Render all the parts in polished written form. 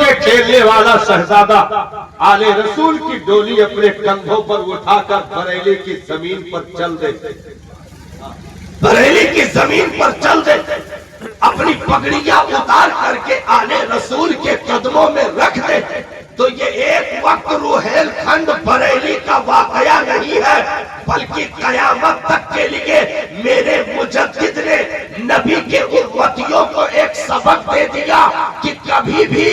میں کھیلنے والا شہزادہ آلے رسول کی ڈولی اپنے کندھوں پر اٹھا کر بریلی کی زمین پر چل دیتے، بریلی کی زمین پر چل دیتے، اپنی پگڑیاں اتار کر کے آلے رسول کے قدموں میں رکھ دیتے۔ تو یہ ایک وقت روہیل کھنڈ بریلی کا واقعہ نہیں ہے، بلکہ قیامت تک کے لیے میرے مجدد نے نبی کے امتیوں کو ایک سبق دے دیا کہ کبھی بھی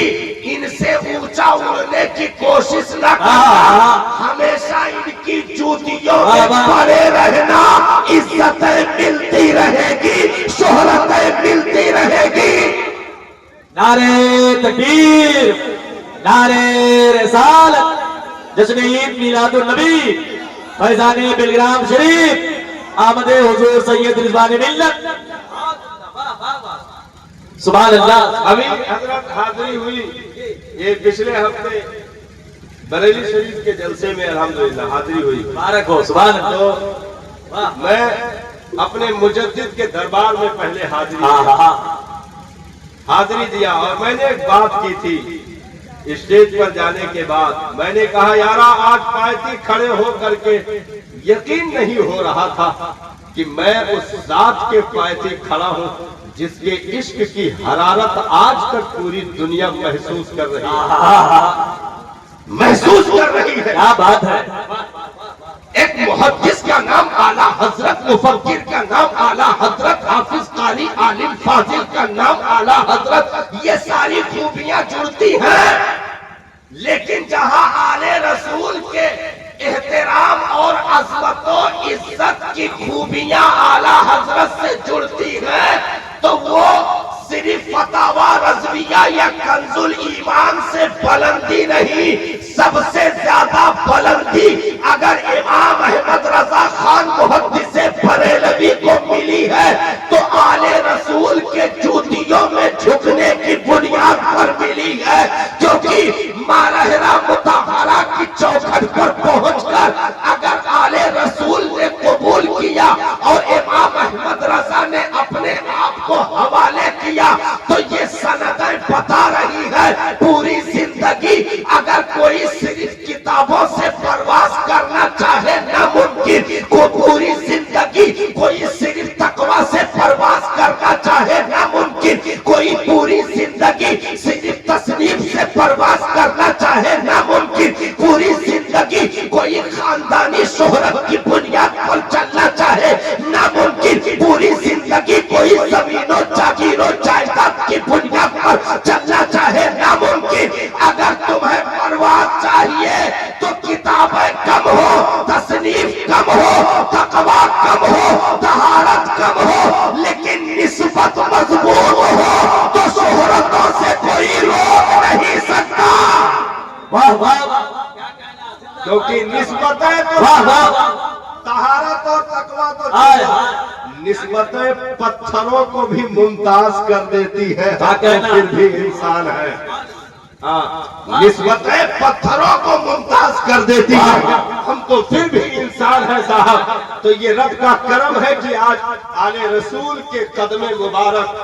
ان سے اونچا اڑنے کی کوشش نہ کرنا، ہمیشہ ان کی جوتیوں میں پڑے رہنا، عزتیں ملتی رہے گی، شہرتیں ملتی رہے گی۔ نعرہ تکبیر، نعرہ رسالت، جشن عید میلاد النبی، فیضان بلگرام شریف، آمد حضور سید رضوان ملت، سبحان اللہ۔ ابھی حضرت حاضری ہوئی یہ پچھلے ہفتے بریلی شریف کے جلسے میں الحمدللہ حاضری ہوئی، مبارک ہو، سبحان اللہ۔ تو میں اپنے مجدد کے دربار میں پہلے حاضری دیا، اور میں نے ایک بات کی تھی اسٹیج پر جانے کے بعد، میں نے کہا یارا آج پائتی کھڑے ہو کر کے یقین نہیں ہو رہا تھا کہ میں اس ذات کے پائتی کھڑا ہوں جس کے عشق کی حرارت آج تک پوری دنیا محسوس کر رہی ہے۔ کیا بات ہے! ایک محدث کا نام اعلیٰ حضرت، مفکر کا نام اعلیٰ حضرت، حافظ قاری عالم فاضل کا نام اعلیٰ حضرت، یہ ساری خوبیاں جڑتی ہیں، لیکن جہاں آل رسول کے احترام اور عظمت و عزت کی خوبیاں اعلیٰ حضرت سے جڑتی ہیں تو وہ صرف فتاوی رضویہ یا کنز الایمان سے بلندی نہیں، سب سے زیادہ بلندی اگر امام احمد رضا خان محدث بریلوی کو ملی ہے تو آل رسول کے جوتیوں میں جھکنے کی بنیاد پر ملی ہے، کیونکہ مالہرہ مطہرہ کی چوکھٹ پر پہنچ کر اگر آل رسول نے قبول کیا اور امام احمد رضا نے اپنے آپ کو حوالے کیا تو یہ سندیں بتا رہی ہے پوری زندگی اگر کوئی صرف کتابوں سے پرواز کرنا چاہے ناممکن، کو پوری زندگی کوئی صرف تقوی سے پرواز کرنا چاہے ناممکن، کوئی پوری زندگی صرف تصنیف سے پرواز کرنا چاہے ناممکن، پوری زندگی کوئی خاندانی شہرت کی بنیاد پر چلنا چاہے ناممکن، پوری زندگی کوئی زمین و جاگیر و جائیداد کی بنیاد پر چلنا چاہے ناممکن۔ اگر تمہیں پرواز چاہیے تو کتابیں کم ہو، تصنیف کم ہو، تقویٰ کم ہو، طہارت کم ہو، لیکن نسبت مضبوط ہو تو شہرتوں سے کوئی روک نہیں سکتا۔ واہ واہ، کیونکہ نسبتیں تو طہارت اور تقویٰ تو نسبتیں پتھروں کو بھی ممتاز کر دیتی ہے، پھر بھی انسان ہے۔ نسبتیں پتھروں کو ممتاز کر دیتی ہے، ہم تو پھر بھی انسان ہے صاحب۔ تو یہ رب کا کرم ہے کہ آج آل رسول کے قدم مبارک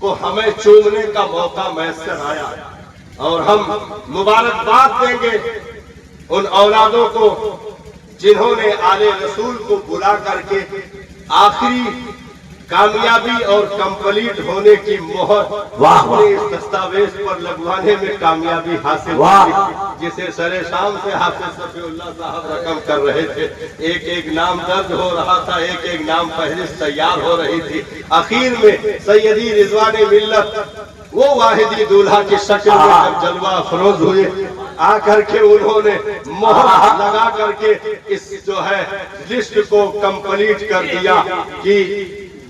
کو ہمیں چومنے کا موقع میسر آیا، اور ہم مبارکباد دیں گے ان اولادوں کو جنہوں نے آل رسول کو بلا کر کے آخری کامیابی اور کمپلیٹ ہونے کی مہر اپنے اس دستاویز پر لگوانے میں کامیابی حاصل کی، جسے سر شام سے حافظ صفی اللہ صاحب رقم کر رہے تھے۔ ایک ایک نام درج ہو رہا تھا، ایک ایک نام فہرست تیار ہو رہی تھی، اخیر میں سیدی رضوان ملت وہ واحدی دولہا کی شکل میں جب جلوہ افروز ہوئے، آ کر کے انہوں نے مہر لگا کر کے اس جو ہے لسٹ کو کمپلیٹ کر دیا کہ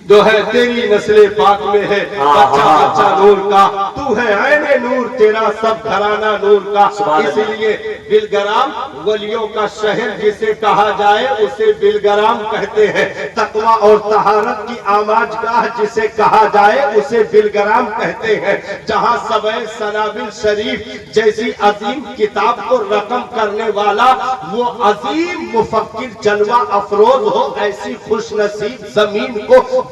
جو ہے تیری نسل پاک میں ہے بچہ بچہ نور کا، تو ہے عین نور، تیرا سب گھرانہ نور کا۔ اس لیے بلگرام ولیوں کا شہر جسے کہا جائے اسے بلگرام کہتے ہیں، تقویٰ اور طہارت کی آماج گاہ جسے کہا جائے اسے بلگرام کہتے ہیں، جہاں سبع سنابل شریف جیسی عظیم کتاب کو رقم کرنے والا وہ عظیم مفکر جلوہ افروز ہو، ایسی خوش نصیب زمین کو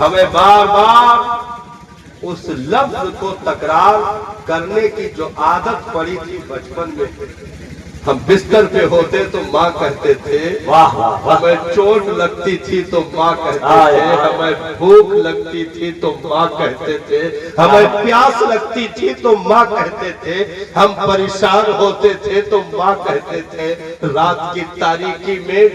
ہمیں بار بار اس لفظ کو تکرار کرنے کی جو عادت پڑی تھی بچپن میں، ہم بستر پہ ہوتے تو ماں کہتے تھے، واہ واہ واہ، ہمیں چوٹ لگتی تھی تو ماں کہتے تھے، ہمیں بھوک لگتی تھی تو ماں کہتے تھے، ہمیں پیاس لگتی تھی تو ماں کہتے تھے، ہم پریشان ہوتے تھے تو ماں کہتے تھے، رات کی تاریکی میں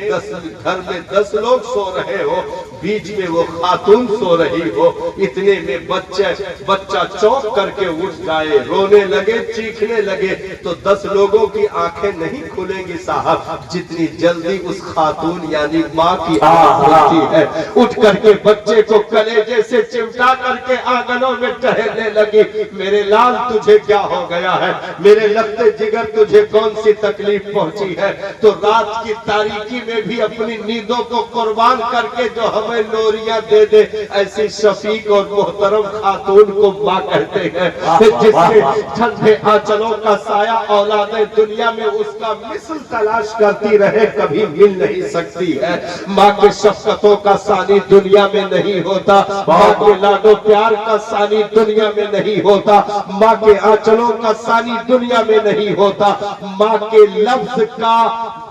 گھر میں 10 لوگ سو رہے ہو، بیچ میں وہ خاتون سو رہی ہو، اتنے میں بچہ چوک کر کے اٹھ جائے، رونے لگے، چیخنے لگے تو 10 لوگوں کی آنکھیں نہیں کھلیں گی صاحب جتنی جلدی اس خاتون یعنی ماں کی آنکھ کھلتی ہے۔ اٹھ کر کے بچے کو کلیجے سے چمٹا کر کے آنگنوں میں ٹہلنے لگی، میرے لال تجھے کیا ہو گیا ہے، میرے لگتے جگر تجھے کون سی تکلیف پہنچی ہے؟ تو رات کی تاریکی میں بھی اپنی نیندوں کو قربان کر کے جو ہمیں نوریاں دے دے، ایسی شفیق اور محترم خاتون کو ماں کہتے ہیں، جس کے ٹھنڈے آنچلوں کا سایہ اولادیں دنیا میں اس کا مثل تلاش کرتی رہے کبھی مل نہیں سکتی ہے۔ ماں کے شفقتوں کا ثانی دنیا میں نہیں ہوتا، ماں کے لاڈو پیار کا ثانی دنیا میں نہیں ہوتا، ماں کے آنچلوں کا ثانی دنیا میں نہیں ہوتا، ماں کے لفظ کا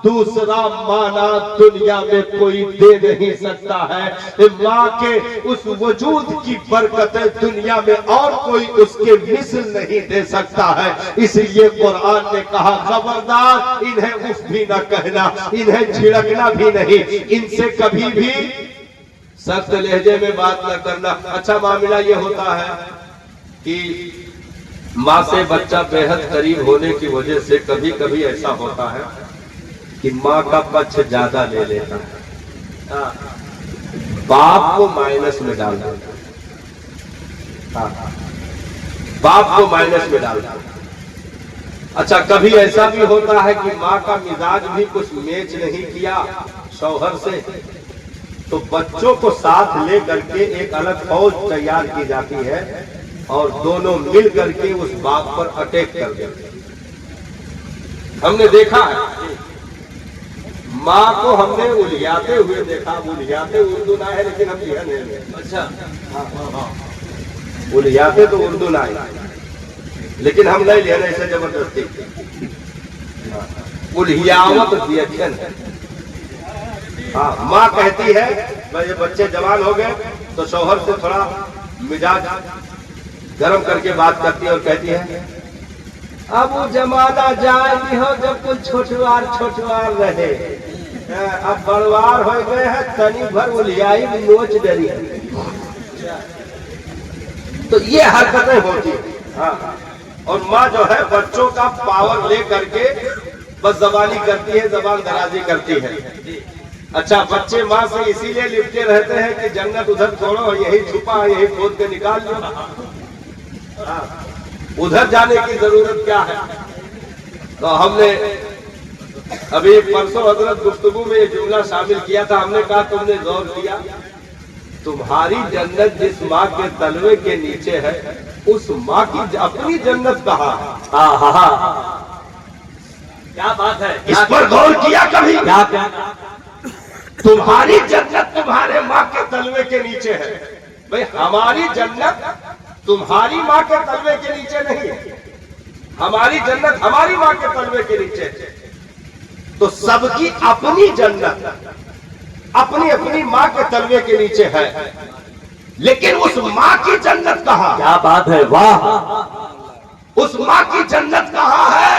دوسرا معنی دنیا میں کوئی دے نہیں سکتا ہے۔ ماں کے اس وجود کی برکتیں دنیا میں اور کوئی اس کے مثل نہیں دے سکتا ہے۔ اس لیے قرآن نے کہا خبردار انہیں اف بھی نہ کہنا، انہیں جھڑکنا بھی نہیں، ان سے کبھی بھی سخت لہجے میں بات نہ کرنا۔ اچھا معاملہ یہ ہوتا ہے کہ ماں سے بچہ بے حد قریب ہونے کی وجہ سے کبھی کبھی ایسا ہوتا ہے کہ ماں کا پچھ زیادہ لے لیتا ہے، باپ کو مائنس میں ڈال دیتا ہے، باپ کو مائنس میں ڈال دیتا ہے۔ اچھا کبھی ایسا بھی ہوتا ہے کہ ماں کا مزاج بھی کچھ میچ نہیں کیا شوہر سے، تو بچوں کو ساتھ لے کر کے ایک الگ فوج تیار کی جاتی ہے اور دونوں مل کر کے اس باپ پر اٹیک کر دیتے ہیں۔ ہم نے دیکھا ہے ماں کو ہم نے الیاتے ہوئے دیکھا، الیاتے اردو نہ ہے لیکن ہم یہ نہیں، اچھا الیاتے تو اردو نہ ہے لیکن ہم نہیں لے رہے اسے زبردستی، الہیاوت دیکھن۔ ہاں ماں کہتی ہے یہ بچے جوان ہو گئے تو شوہر سے تھوڑا مزاج گرم کر کے بات کرتی ہے اور کہتی ہے اب وہ زمانہ جائے نہیں ہو جب کوئی چھوٹوار رہے، اب بڑوار ہو گئے ہیں تنی بھر الہیائی نوچ ڈری۔ تو یہ حرکتیں ہوتی ہیں اور ماں جو ہے بچوں کا پاور لے کر کے بس زبانی کرتی ہے، زبان درازی کرتی ہے۔ اچھا بچے ماں سے اسی لیے لپٹے رہتے ہیں کہ جنت ادھر چھوڑو، یہی چھپا یہی کھود کے نکال لو، ادھر جانے کی ضرورت کیا ہے؟ تو ہم نے ابھی پرسوں حضرت گفتگو میں یہ جملہ شامل کیا تھا، ہم نے کہا تم نے غور کیا تمہاری جنت جس ماں کے تلوے کے نیچے ہے اس ماں کی اپنی جنت کہاں ہے؟ کیا بات ہے، اس پر غور کیا کبھی؟ کیا تمہاری جنت تمہارے ماں کے تلوے کے نیچے ہے، بھئی ہماری جنت تمہاری ماں کے تلوے کے نیچے نہیں ہے، ہماری جنت ہماری ماں کے تلوے کے نیچے ہے۔ تو سب کی اپنی جنت اپنی اپنی ماں کے تلوے کے نیچے ہے، لیکن اس ماں کی جنت کہاں؟ کیا بات ہے، واہ، اس ماں کی جنت کہاں ہے؟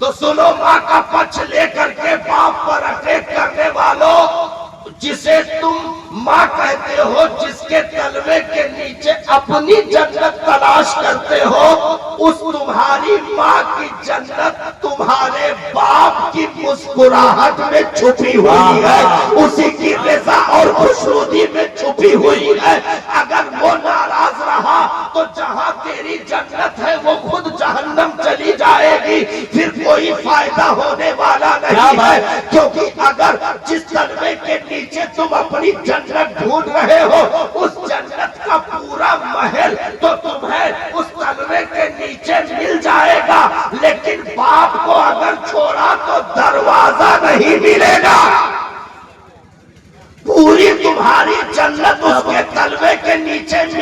تو سنو ماں کا پچھ لے کر کے باپ پر اٹیک کرنے والوں، جسے تم ماں کہتے ہو، جس کے تلوے کے نیچے اپنی جنت تلاش کرتے ہو، اس تمہاری ماں کی جنت تمہارے باپ کی مسکراہٹ میں چھپی ہوئی ہے، اسی کی رضا اور خوشنودی میں چھپی ہوئی ہے۔ اگر وہ ناراض رہا تو جہاں تیری جنت ہے وہ خود جہنم چلی جائے گی، پھر کوئی فائدہ ہونے والا نہیں ہے، کیونکہ اگر جس تلوے کے نیچے تم اپنی جنت ڈھونڈ رہے ہو اس جنت کا پورا محل تو تمہیں اس تلوے کے نیچے مل جائے گا، لیکن باپ کو اگر چھوڑا تو دروازہ نہیں ملے گا، پوری تمہاری جنت اس کے تلوے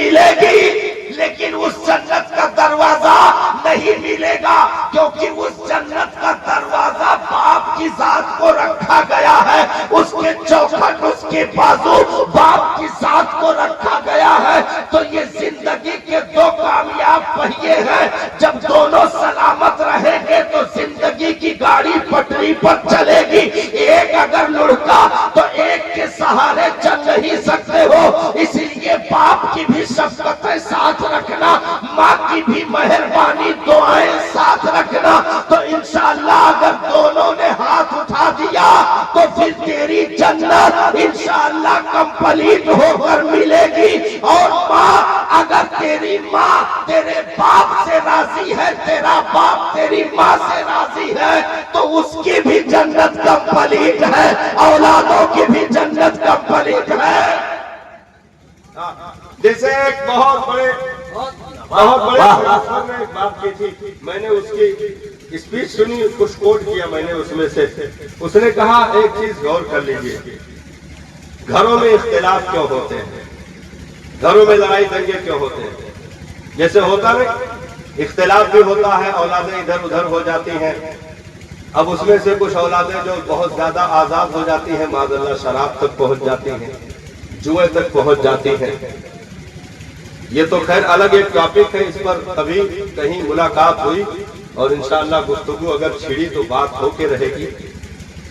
ملے گی لیکن اس جنت کا دروازہ نہیں ملے گا، کیونکہ اس جنت کا دروازہ باپ کی ذات کو رکھا گیا ہے، اس کے چوکھٹ اس کے بازو باپ کی ذات کو رکھا گیا ہے۔ تو یہ زندگی کے دو کامیاب پہیے ہیں، جب دونوں سلامت رہیں گے تو زندگی کی گاڑی پٹری پر چلے گی۔ ایک اگر لڑکا تو ایک کے سہارے چل نہیں سکتے ہو، اس لیے باپ کی بھی شفقتیں ساتھ رکھنا، ماں کی بھی مہربانی دعائیں ساتھ رکھنا۔ تو انشاءاللہ اگر دونوں نے ہاتھ اٹھا دیا تو پھر تیری جنت انشاءاللہ کمپلیٹ ہو کر ملے گی۔ اور ماں اگر تیری ماں تیرے باپ سے راضی ہے، تیرا باپ تیری ماں سے راضی ہے، تو اس کی بھی جنت کمپلیٹ ہے، اولادوں کی بھی جنت کمپلیٹ ہے۔ جیسے ایک بہت بڑے پروفیسر نے ایک بات کی تھی، میں نے اس کی اسپیچ سنی، کچھ کوٹ کیا میں نے اس میں سے۔ اس نے کہا ایک چیز غور کر لیجئے، گھروں میں اختلاف کیوں ہوتے ہیں، گھروں میں لڑائی دنگے کیوں ہوتے ہیں؟ جیسے ہوتا نہیں، اختلاف بھی ہوتا ہے، اولادیں ادھر ادھر ہو جاتی ہیں۔ اب اس میں سے کچھ اولادیں جو بہت زیادہ آزاد ہو جاتی ہیں، معاذاللہ شراب تک پہنچ جاتی ہیں، جوئے تک پہنچ جاتی ہیں۔ یہ تو خیر الگ ایک ٹاپک ہے، اس پر کبھی کہیں ملاقات ہوئی اور انشاءاللہ گفتگو اگر چھڑی تو بات ہو کے رہے گی۔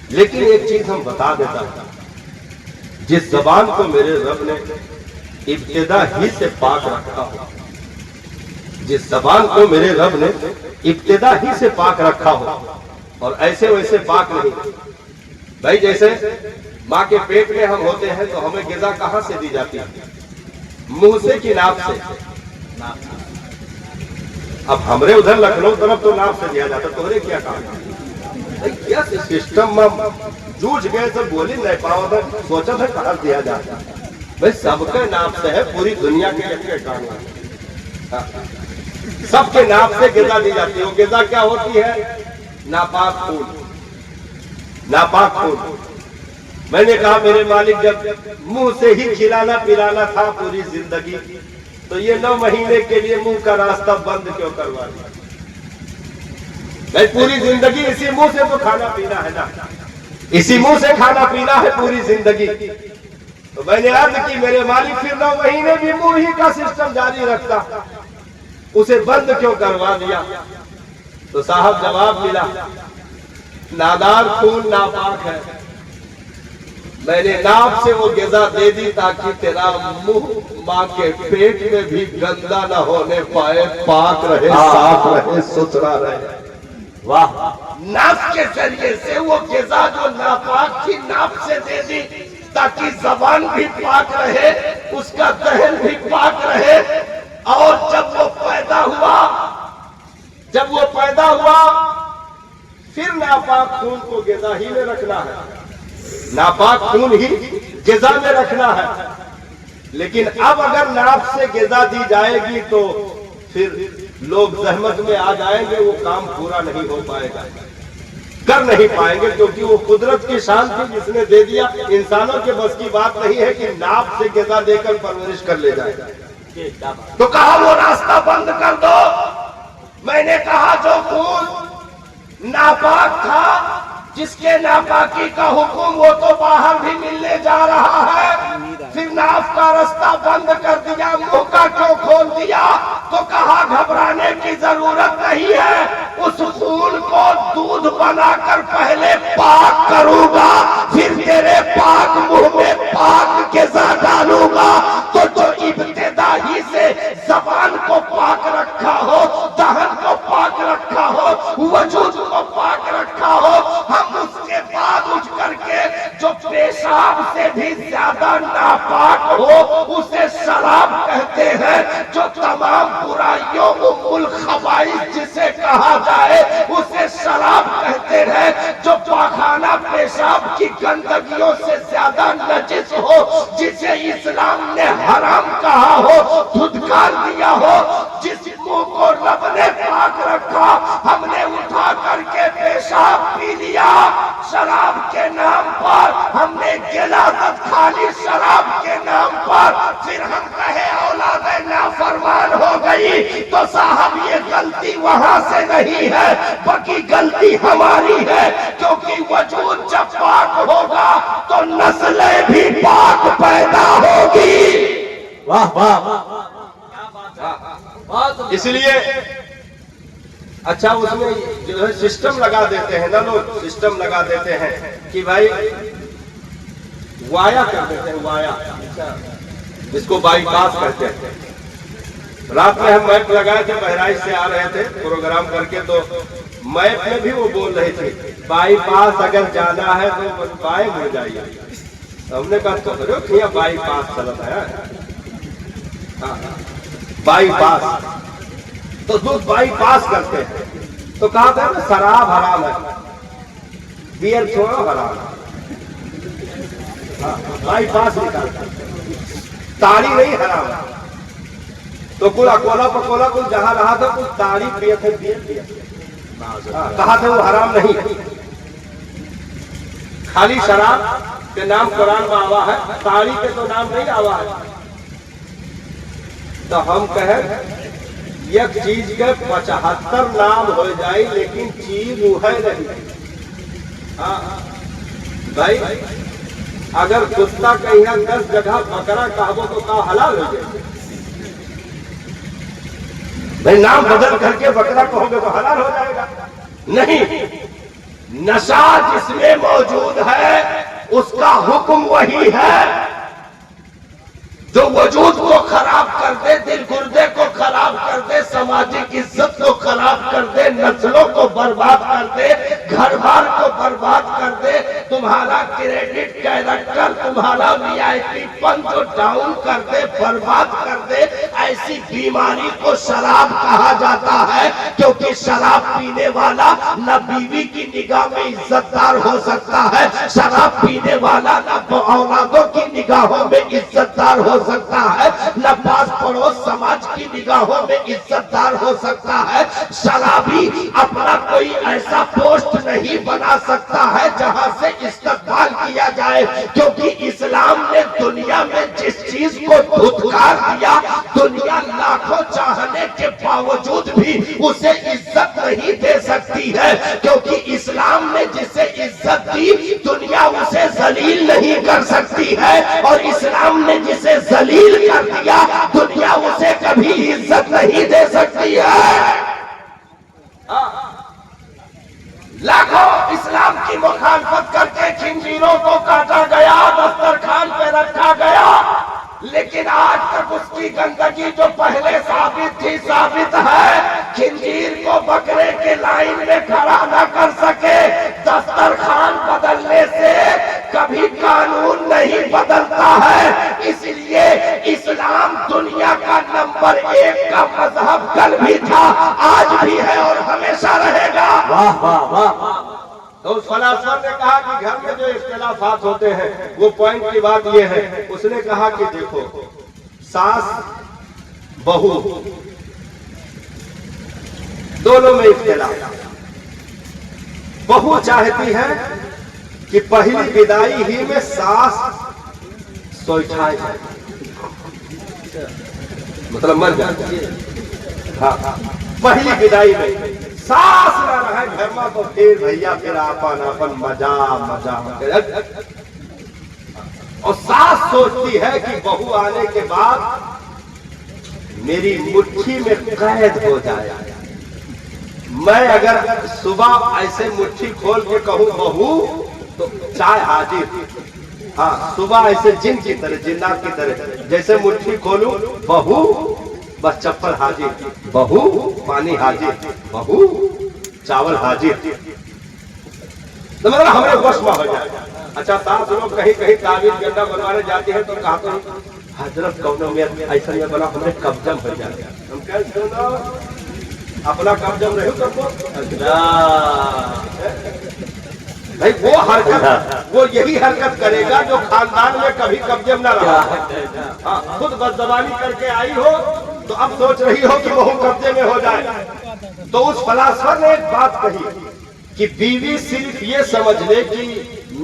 لیکن ایک چیز ہم بتا دیتا ہوں، جس زبان کو میرے رب نے ابتدا ہی سے پاک رکھا ہو، جس زبان کو میرے رب نے ابتدا ہی سے پاک رکھا ہو، اور ایسے ویسے پاک نہیں بھائی، جیسے ماں کے پیٹ میں ہم ہوتے ہیں تو ہمیں غذا کہاں سے دی جاتی ہے؟ منہ سے کی ناپ سے؟ اب ہمارے ادھر لکھنؤ طرف تو ناپ سے دیا جاتا، تمہارے کیا کام؟ کیا سسٹم میں جوجھ گئے تو بولی نہیں پاؤ تھا، سوچا تھا کہاں دیا جاتا۔ بھائی سب کے ناپ سے ہے، پوری دنیا کے ایک کام، سب کے ناپ سے غذا دی جاتی ہے۔ وہ غذا کیا ہوتی ہے؟ ناپاک خون، ناپاک خون۔ میں نے کہا میرے مالک جب منہ سے ہی کھلانا پلانا تھا پوری زندگی، تو یہ 9 مہینے کے لیے منہ کا راستہ بند کیوں کروا دیا؟ بھائی پوری زندگی اسی منہ سے تو کھانا پینا ہے نا، اسی منہ سے کھانا پینا ہے پوری زندگی۔ تو میں نے عرض کی میرے مالک پھر 9 مہینے بھی منہ ہی کا سسٹم جاری رکھتا، اسے بند کیوں کروا دیا؟ تو صاحب جواب ملا، نادار خون ناپاک ہے، میں نے ناپ سے وہ غذا دے دی تاکہ تیرا منہ ماں کے پیٹ میں بھی گندا نہ ہونے پائے، پاک رہے، صاف رہے، ستھرا رہے۔ واہ، ناپ کے ذریعے سے وہ غذا جو ناپاک تھی ناپ سے دے دی تاکہ زبان بھی پاک رہے، اس کا ذہن بھی پاک رہے۔ اور جب وہ پیدا ہوا پھر ناپاک خون کو غذا ہی میں رکھنا ہے، ناپاک خون ہی غذا میں رکھنا ہے۔ لیکن اب اگر ناپ سے غذا دی جائے گی تو پھر لوگ زحمت میں آ جائیں گے، وہ کام پورا نہیں ہو پائے گا، کر نہیں پائیں گے، کیونکہ وہ قدرت کی شان تھی جس نے دے دیا۔ انسانوں کے بس کی بات نہیں ہے کہ ناپ سے غذا دے کر پرورش کر لے جائے۔ تو کہا وہ راستہ بند کر دو۔ میں نے کہا جو خون ناپاک تھا، جس کے ناپاکی کا حکم وہ تو باہر بھی ملنے جا رہا ہے، پھر ناف کا راستہ بند کر دیا، منہ کا کیوں کھول دیا؟ تو کہا گھبرانے کی ضرورت نہیں ہے، اس خون کو دودھ بنا کر پہلے پاک کروں گا، پھر تیرے پاک منہ میں پاک غذا ڈالوں گا۔ تو ابتدا ہی سے زبان کو پاک رکھا ہو، دہن کو پاک رکھا ہو، وجود کو پاک رکھا ہو، ہم اس کے بعد اٹھ کر کے جو پیشاب سے بھی زیادہ ناپاک ہو اسے شراب کہتے ہیں، جو تمام برائیوں ام الخبائث جسے کہا جائے اسے شراب کہتے ہیں، جو پاخانہ پیشاب کی گندگیوں سے زیادہ نجس ہو، جسے اسلام نے حرام کہا ہو، دھدکار دیا ہو، جس منہ کو کو رب نے پاک رکھا، ہم نے اٹھا کر کے پیشاب پی لیا شراب کے نام پر، ہم نے غلاظت کھا لی شراب کے نام پر، پھر ہم کہے اولاد نافرمان ہو گئی، تو صاحب یہ غلطی وہاں سے نہیں ہے، بلکہ غلطی ہماری ہے، کیونکہ وجود جب پاک ہوگا تو نسلیں بھی پاک پیدا ہوگی۔ واہ واہ، اس لیے اچھا اس میں جو ہے سسٹم لگا دیتے ہیں نا لوگ، سسٹم لگا دیتے ہیں کہ بھائی وایا کر دیتے ہیں، وایا جس کو بائی پاس کہتے ہیں۔ رات میں ہم میپ لگائے تھے، بہرائچ سے آ رہے تھے پروگرام کر کے، تو میپ میں بھی وہ بول رہی تھی بائی پاس اگر جانا ہے تو بائیں مڑ جائیے۔ ہم نے کہا تو کرو کیا بائی پاس چلتا ہے، بائی پاس تو لوگ بائی پاس کرتے ہیں، تو کہا تھا نا شراب حرام ہے، بیئر چھوڑو حرام ہے، بائی پاس نکالتا، تاڑی نہیں حرام ہے، تو کل اکولا پکولا کل جہاں رہا تھا کل تاڑی پیے تھے، بیئر پیے تھے، کہا تھا وہ حرام نہیں، خالی شراب کے نام قرآن میں آوا ہے، تاڑی کے تو نام نہیں آوا ہے۔ تو ہم کہیں ایک چیز کے 75 نام ہو جائے لیکن چیز وہ ہے نہیں۔ بھائی اگر کتا کہیں 10 جگہ بکرا کہو تو کا حلال ہو جائے، بھائی نام بدل کر کے بکرا کہو گے تو حلال ہو جائے گا؟ نہیں، نشہ جس میں موجود ہے اس کا حکم وہی ہے جو وجود کو خراب کر دے، دل گردے کو خراب کر دے، سماجی عزت کو خراب کر دے، نسلوں کو برباد کر دے، گھر بار کو برباد کر دے، تمہارا کریڈٹ کیریکٹر، تمہارا VIP پن جو ڈاؤن کر دے، برباد کر دے، ایسی بیماری کو شراب کہا جاتا ہے، کیونکہ شراب پینے والا نہ بیوی کی نگاہ میں عزت دار ہو سکتا ہے، شراب پینے والا نہ اولادوں کی نگاہوں میں عزت دار ہو سکتا ہے، نہ پاس پڑوس سماج کی نگاہوں میں عزت دار ہو سکتا ہے۔ شرابی اپنا کوئی ایسا پوسٹ نہیں بنا سکتا ہے جہاں سے استقبال کیا جائے، کیونکہ اسلام نے دنیا میں جس چیز کو دھتکار دیا، دنیا لاکھوں چاہنے کے باوجود بھی اسے عزت نہیں دے سکتی ہے، کیونکہ اسلام نے جسے عزت دی دنیا اسے ذلیل نہیں کر سکتی ہے، اور اسلام نے جسے ذلیل کر دیا دنیا اسے کبھی عزت نہیں دے سکتی ہے۔ لاکھوں اسلام کی مخالفت کر کے خنزیروں کو کاٹا گیا، دسترخوان پہ رکھا گیا، لیکن آج تک اس کی گندگی جو پہلے ثابت تھی ثابت ہے۔ خنزیر کو بکرے کے لائن میں کھڑا نہ کر سکے، دسترخوان بدلنے سے کبھی قانون نہیں بدلتا ہے، اس لیے اسلام دنیا کا نمبر 1 کا مذہب کل بھی تھا، آج بھی ہے اور ہمیشہ رہے گا۔ واہ واہ واہ، تو اس فلاسفہ نے کہا کہ گھر میں جو اختلافات ہوتے ہیں وہ پوائنٹ کی بات یہ ہے، اس نے کہا کہ دیکھو ساس بہو دونوں میں اختلاف، بہو چاہتی ہے کہ پہلی بدائی ہی میں ساس سوچائے جائے، مطلب مر جائے، ہاں پہلی بدائی میں ساس نہ رہے گھر میں تو پھر بھیا پھر آپن مزا اور ساس سوچتی ہے کہ بہو آنے کے بعد میری مٹھی میں قید ہو جائے، میں اگر صبح ایسے مٹھی کھول کے کہوں بہو تو چائے حاضر، ہاں صبح ایسے جن کی طرح جنات کی طرح جیسے مٹھی کھولوں بہو بس چپل حاضر، بہو پانی حاضر، بہو چاول حاضر، تو مطلب ہمیں وش میں ہو جائے۔ اچھا ساس لوگ کہیں کہیں تعویذ گنڈا بنوانے جاتی ہے تو کہا تو حضرت کونوں میں ایسا یہ بنا ہمیں قبضم ہو جائے، ہم کہتے ہیں اپنا قبضم رہو کر کو بھائی وہ حرکت وہ یہی حرکت کرے گا جو خاندان میں کبھی قبضم نہ رہا، خود بدزبانی کر کے آئی ہو تو اب سوچ رہی ہو کہ بہو قبضے میں ہو جائے. تو اس فلاسفر نے ایک بات کہی کہ بیوی صرف یہ سمجھ لے کہ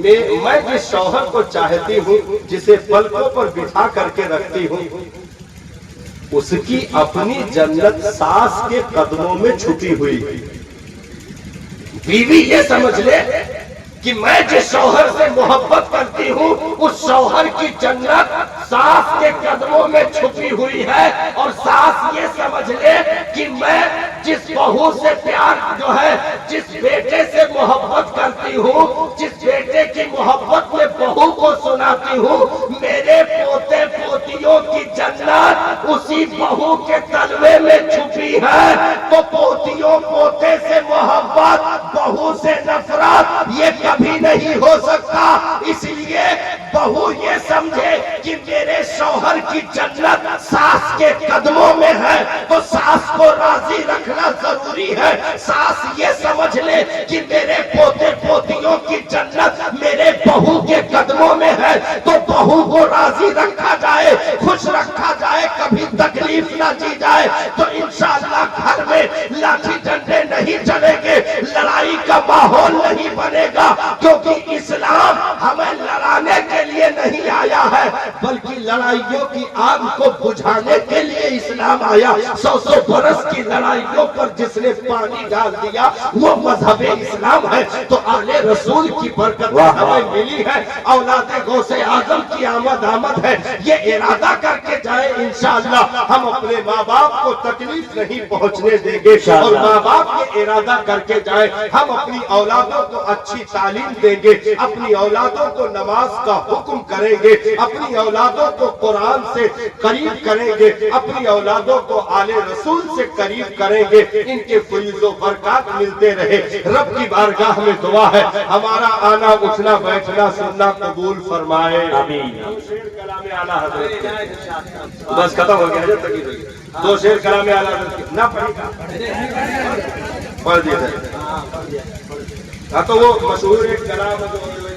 میں جس شوہر کو چاہتی ہوں, جسے پلکوں پر بٹھا کر کے رکھتی ہوں, اس کی اپنی جنت ساس کے قدموں میں چھپی ہوئی. بیوی یہ سمجھ لے کہ میں جس شوہر سے محبت کرتی ہوں اس شوہر کی جنت ساس کے قدموں میں چھپی ہوئی ہے, اور ساس یہ سمجھ لے کہ میں جس بہو سے پیار جو ہے, جس بیٹے سے محبت کرتی ہوں, جس بیٹے کی محبت میں بہو کو سناتی ہوں, میرے پوتے پوتیوں کی جنت اسی بہو کے تلوے میں چھپی ہے. تو پوتیوں پوتے سے محبت, بہو سے نفرت, یہ کبھی نہیں ہو سکتا. اس لیے بہو یہ سمجھے کہ میرے شوہر کی جنت ساس کے قدموں میں ہے, تو ساس کو راضی رکھنا ضروری ہے. ساس یہ سمجھ لے کہ میرے پوتے پوتیوں کی جنت میرے بہو کے قدموں میں ہے, تو بہو کو راضی رکھا جائے, خوش رکھا جائے, کبھی تکلیف نہ دی جائے. تو انشاءاللہ گھر میں لاٹھی ڈنڈے نہیں چلیں گے, لڑائی کا ماحول نہیں بنے گا, کیونکہ اسلام ہمیں لڑانے کے لیے نہیں آیا ہے بلکہ لڑائیوں کی آگ کو بجھانے کے لیے اسلام آیا. 100 برس کی لڑائیوں پر جس نے پانی ڈال دیا وہ مذہب اسلام ہے. تو آل رسول کی برکت ہمیں ملی ہے, اولاد غوث اعظم کی آمد ہے. یہ ارادہ کر کے جائے انشاءاللہ ہم اپنے ماں باپ کو تکلیف نہیں پہنچنے دیں گے, اور ماں باپ یہ ارادہ کر کے جائے ہم اپنی اولادوں کو اچھی تعلیم دیں گے, اپنی اولادوں کو نماز کا حکم کریں گے, اپنی اولادوں کو قرآن سے قریب کریں گے, اپنی اولادوں کو آل رسول سے قریب کریں گے. ان کے فیض و برکات ملتے رہے. رب کی بارگاہ میں دعا ہے ہمارا آنا اٹھنا بیٹھنا سننا قبول فرمائے. شیر کلام اعلیٰ حضرت, بس ختم ہو گیا. 2 شیر کلام اعلیٰ حضرت نہ پڑھ دیتے. ہاں تو وہ مشہور ایک کلام جو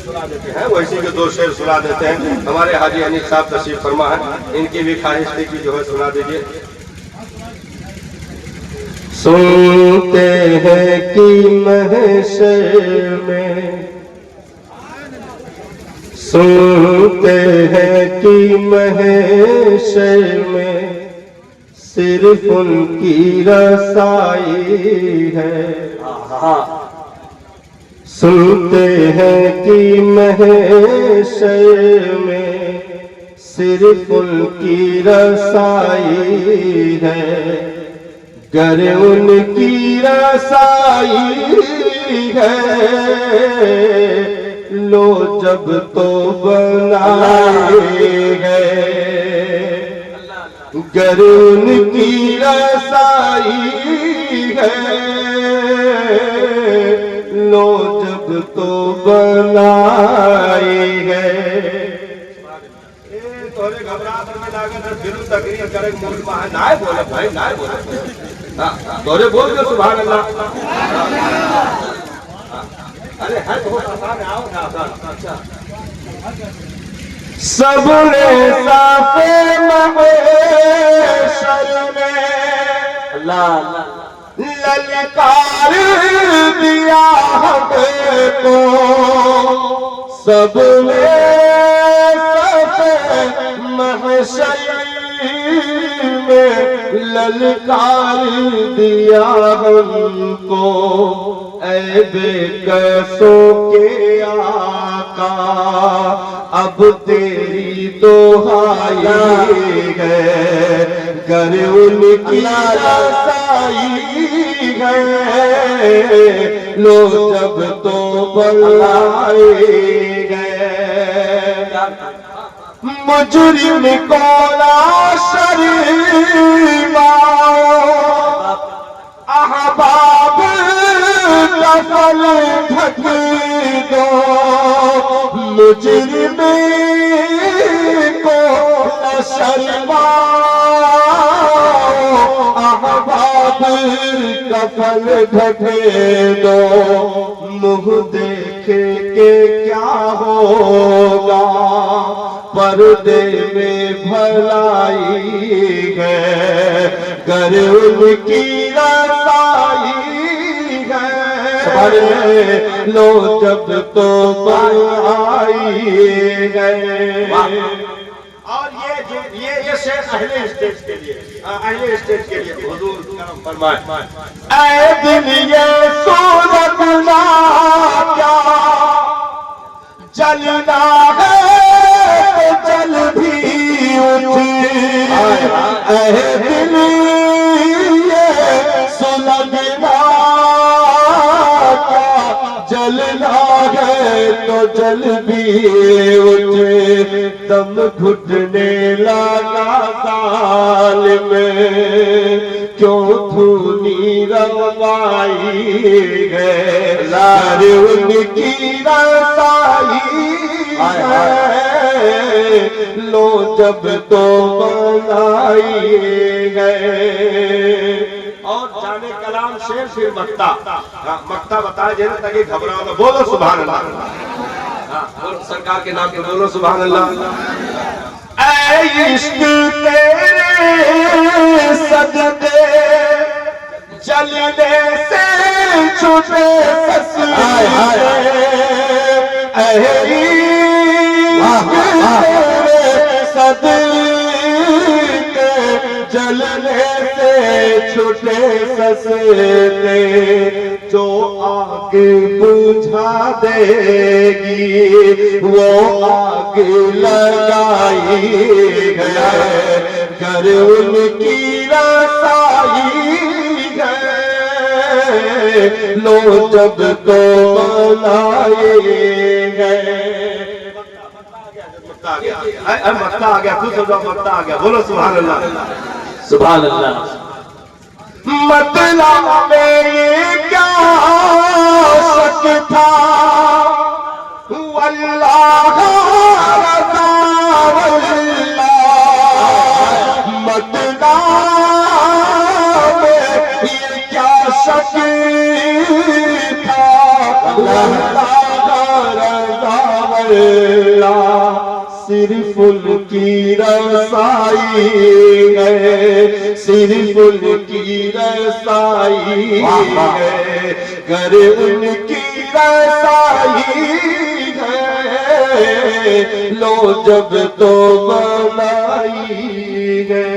سنا دیتے ہیں, وہ اسی کے 2 شعر سنا دیتے ہیں. ہمارے حاجی حنیف صاحب تشریف فرما ہے, ان کی بھی خواہش تھی کہ جو ہے سنا دیجیے. سنتے ہیں کہ محشر میں, سنتے ہیں کہ محشر میں صرف ان کی رسائی ہے. سنتے ہیں کہ محشر میں صرف ان کی رسائی ہے. گر ان کی رسائی ہے لو جب تو بنائے گئے. گر ان کی رسائی ہے لو جب تو بنائے گئے. تھوڑے گھبرا کر میں لاگت ہے دل تقریر کرے مول ماہ نائے بولے بھائی نائے بولے. تھوڑے بول دو سبحان اللہ. ارے ہے تو سبحان آؤ نا. سب نے صافے محشر میں اللہ للکار دیا ہم کو. سب نے صافے محشر میں للکار دیا ہم کو. اے بے قیسوں کے آقا اب تیری دہائی ہے. گر ان کی رسائی ہے لو جب تو بلائے گئے. مجرم کو لاشر احباب کفن ڈھک دو. مجرم کو شرما احباب کفن ڈھک دو. منہ دیکھ کے کیا ہوگا پردے میں بھلائی ہے. گر ان کی رسائی ہے لو جب تو آئی ہے. اور یہ شیخ اہل اسٹیج کے لیے حضور کرم فرمائے. اے دل یہ صورت نہ کیا جلنا ہے تو جل بھی اٹھ. اے دل یہ سلگنا کیا جلنا ہے تو جل بھی اٹھ. دم گھٹنے لگا ظالم کیوں دھونی روائی ہے. گر ان کی رسائی ہے لو جب تو بنائی ہے. اور جانے کلام شیر پھر مکتا بتائے جیسے تاکہ گھبراؤ نہ. بولو سبحان اللہ. اور سرکار کے نام پہ بولو سبحان اللہ. اے عشق تیرے صدقے جلنے سے چھپے سسرے. اے عشق تیرے صدقے جلنے سے چھٹے سسرے. جو آگ بجھا دے گی وہ آگ لگائی ہے. گر ان کی رسائی ہے لو جب تو بنائی ہے. مکتا آ گیا خوش ہو جاؤ. مکتا آ گیا. بولو سبحان اللہ. سبحان اللہ. مطلب میں یہ کیا شک تھا واللہ رضا واللہ. مطلب میں یہ کیا شک تھا واللہ رضا واللہ. صرف ان کی رسائی ہے صرف ان کی رسائی ہے. گر ان کی رسائی ہے لو جب تو بنائی ہے.